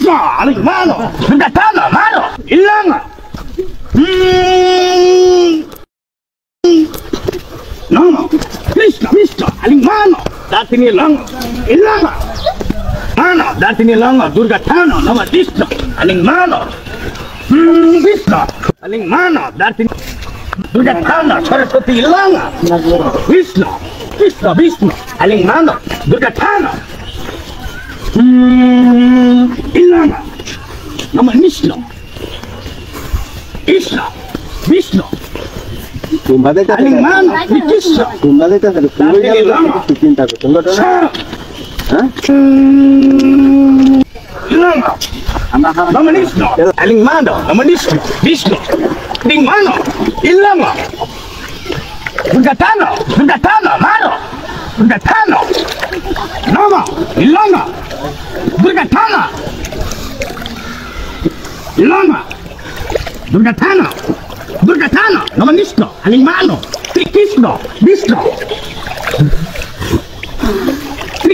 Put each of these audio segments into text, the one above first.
Visto, all'inmano, gatano, mano, ilanga. No, visto, all'inmano, datemi ilanga. Mano, datemi ilanga, durgatano, nama visto, all'inmano. Visto, all'inmano, datemi durgatano, saraswati ilanga. Visto, all'inmano, durgatano. Ilanga, nama Vishnu. Kumbadeta All'inmano, Vishnu. Kumbadeta se lo pinta con Ilanga, nama Vishnu. All'inmano, nama Vishnu. All'inmano, ilanga. Durgatano, mano. Durgatano. Nama, ilanga. Durgatana. Ilanga. Durgatana, nama Vishnu. All'inmano,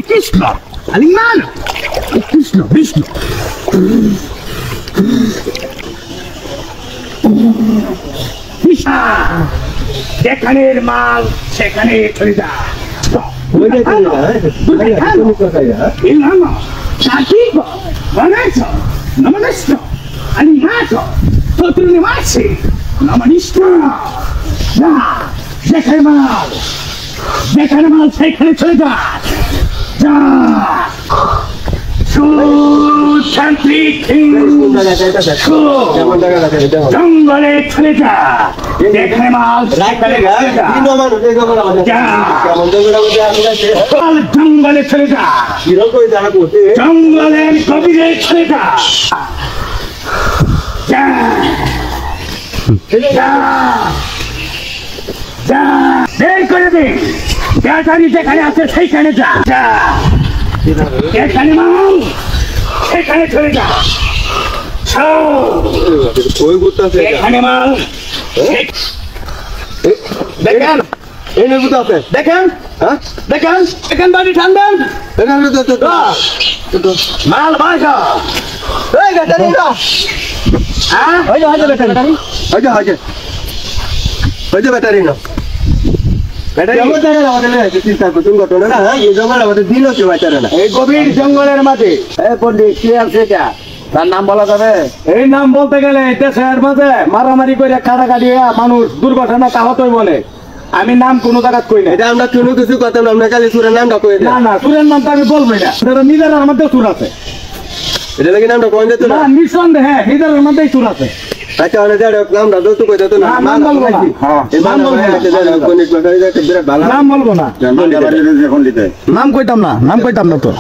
Krishna. All'inmano, Krishna, Vishnu. যেখানের মাল সেখানে চলে যা যেখানে মাল সেখানে চলে যা জঙ্গলে চলে যা যেখানে মাল জঙ্গলে চলে যা জঙ্গলের গভীরে চলে যা বের করে দে ব্যাটারি যেখানে আছে সেইখানে যা যেখানে মাল সেখানে চলে যা এখানে মাল দেখেন দেখেন বাড়ি ঠান্ডান মাল বাসা ব্যাটারি না গভীর জঙ্গলের মাঝে পন্ডিত কি আছে তার নাম বলা যাবে? এই নাম বলতে গেলে দেশের মাঝে মারামারি করে কাটাকাটি মানুষ দুর্ঘটনা তাহতই বলে। আমি নাম কোনো জায়গা কই না, এটা আমরা কোনো কিছু করতাম না, আমরা খালি সুরের নামটা কই না না সুরের নামটা আমি বলবো না, নিজের মধ্যে সুর আছে, এটা লাগি নামটা কই দিত না নিঃসন্দেহে নিজের মধ্যেই সুর আছে। আচ্ছা অনেক নামটা দোস্ত কই দিত না, নাম বলবো না, নাম বলবো না, নাম কইতাম না তো।